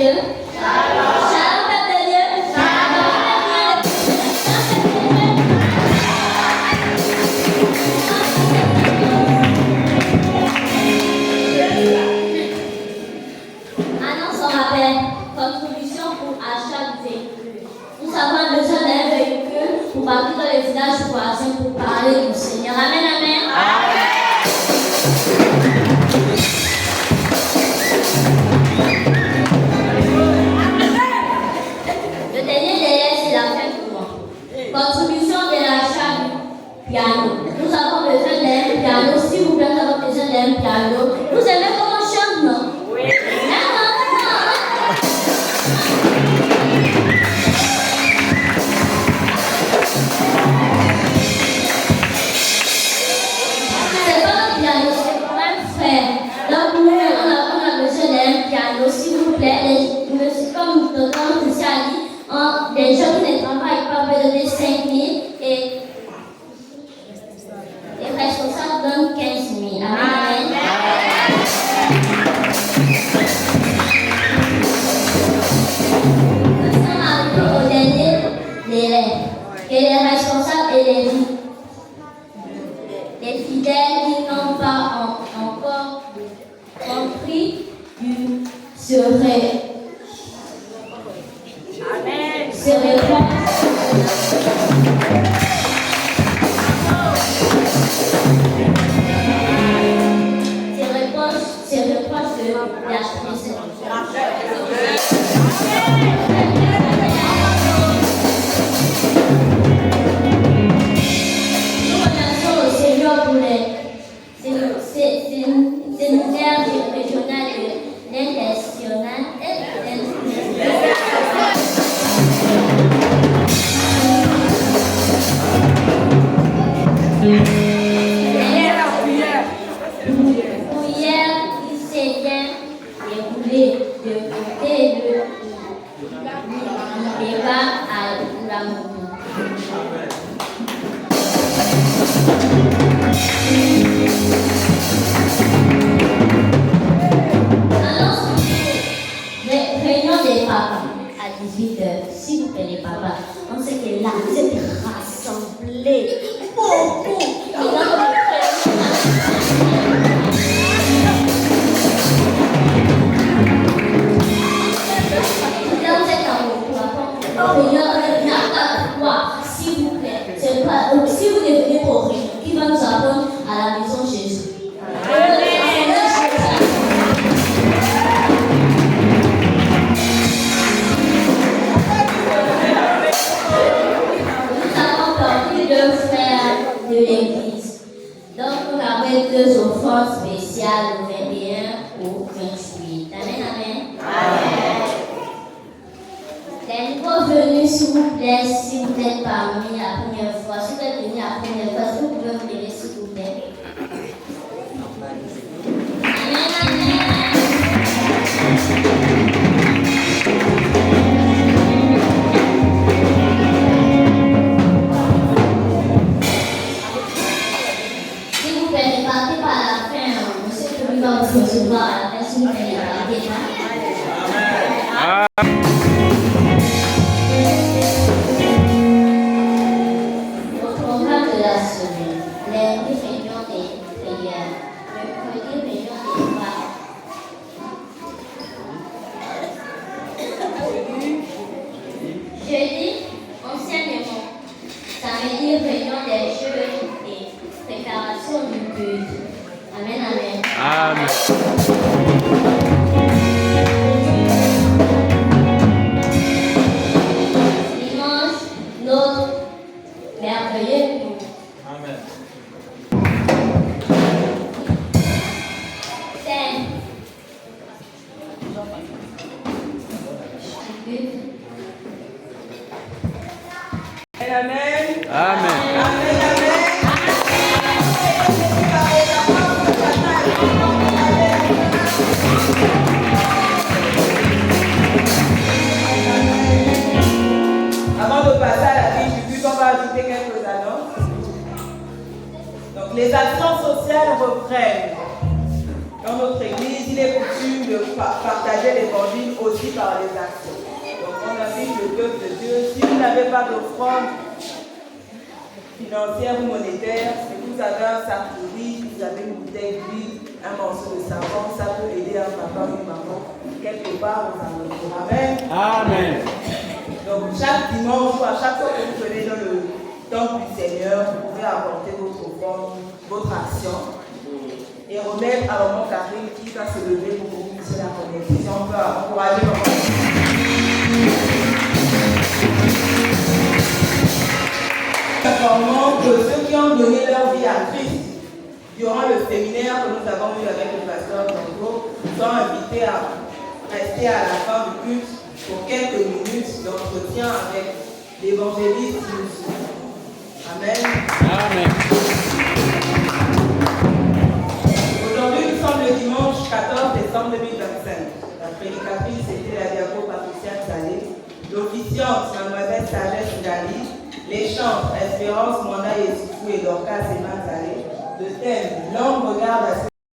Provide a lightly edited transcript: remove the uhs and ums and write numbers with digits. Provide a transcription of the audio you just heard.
Dieu. Shalom, peuple de Dieu. Annonce en rappel. Contribution pour achat du véhicule. Nous avons besoin d'un véhicule pour partir dans les villages voisins pour parler du Seigneur. Amen, amen. Le dernier délai, c'est la fin du mois. Contribution de l'achat du piano. Nous avons besoin d'un piano. S'il vous plaît, nous avons besoin d'un piano. Vous aimez comment on chante, non? Oui. C'est pas un piano, c'est pour un frère. Donc, nous, on a besoin d'un piano, s'il vous plaît. Comme le temps ici a dit, les gens qui ne travaillent pas peuvent donner 5 000 et les responsables donnent 15 000. Amen. Nous sommes arrivés au dernier délai. Et les responsables et les fidèles qui n'ont pas encore compris seraient Les actions sociales reprennent. Dans notre église, il est coutume de partager l'évangile aussi par les actions. Donc on invite le peuple de Dieu, si vous n'avez pas d'offrande financière ou monétaire, si vous avez un sac de riz, vous avez une bouteille d'huile, un morceau de savon, ça peut aider un papa ou une maman quelque part aux alentours. Amen. Amen. Donc chaque dimanche ou à chaque fois que vous venez dans le temple du Seigneur, vous pouvez apporter votre offrande, votre action et remettre à maman Karine qui va se lever pour que vous puissiez la connaître. Si on peut encourager maman. Informons que ceux qui ont donné leur vie à Christ durant le séminaire que nous avons eu avec le pasteur Congo sont invités à rester à la fin du culte pour quelques minutes d'entretien avec l'évangéliste Youssou. Amen. Amen. Aujourd'hui, nous sommes le dimanche 14 décembre 2025. La prédicatrice était la diaco Patricia Salé, l'officiante Mademoiselle Sagesse Gali, les chantres Espérance Mwanda Yesufou et Dorcas Emma Salé. Le thème, l'homme regarde à